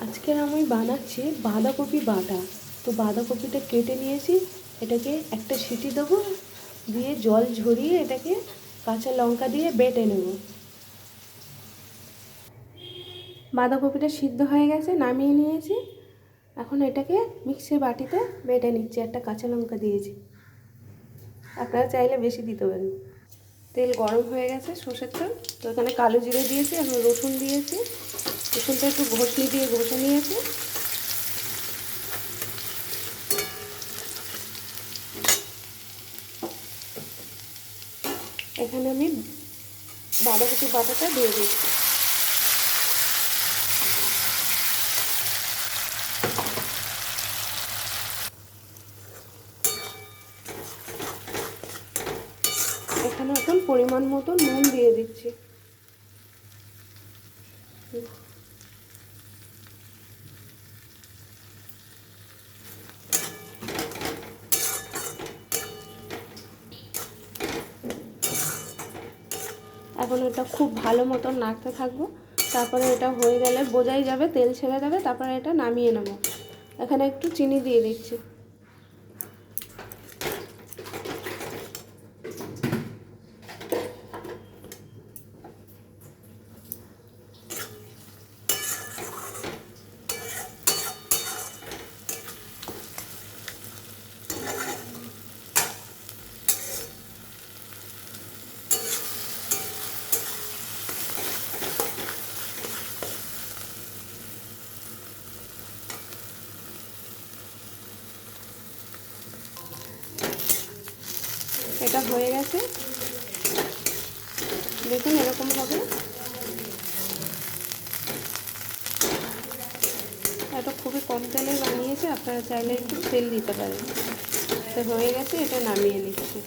আজকের আমি বানাচ্ছি বাঁধাকপি বাটা। তো বাঁধাকপিটা কেটে নিয়েছি, এটাকে একটা সিটি দেবো, দিয়ে জল ঝরিয়ে এটাকে কাঁচা লঙ্কা দিয়ে বেটে নেব। বাঁধাকপিটা সিদ্ধ হয়ে গেছে, নামিয়ে নিয়েছি। এখন এটাকে মিক্সির বাটিতে বেটে নিচ্ছি, একটা কাঁচা লঙ্কা দিয়েছি, আপনারা চাইলে বেশি দিতে পারেন। তেল গরম হয়ে গেছে, সর্ষের তেল। তো এখানে কালো জিরে দিয়েছি, এখন রসুন দিয়েছি। রসুনটা একটু ঘষনি দিয়ে ঘষে নিয়েছি। এখানে আমি বাঁধাকপি বাটাটা দিয়ে দিচ্ছি। এখানে এখন পরিমাণ মতো নুন দিয়ে দিচ্ছি। এখন এটা খুব ভালো মতন নাড়তে থাকবো। তারপরে এটা হয়ে গেলে বোঝাই যাবে, তেল ছেড়ে দেবে, তারপরে এটা নামিয়ে নেব। এখানে একটু চিনি দিয়ে দিচ্ছি। এটা হয়ে গেছে, দেখুন এরকম হবে। এটা খুবই কম তেলে বানিয়েছে, আপনারা চাইলে একটু তেল দিতে পারেন। তো হয়ে গেছে, এটা নামিয়ে নিচ্ছি।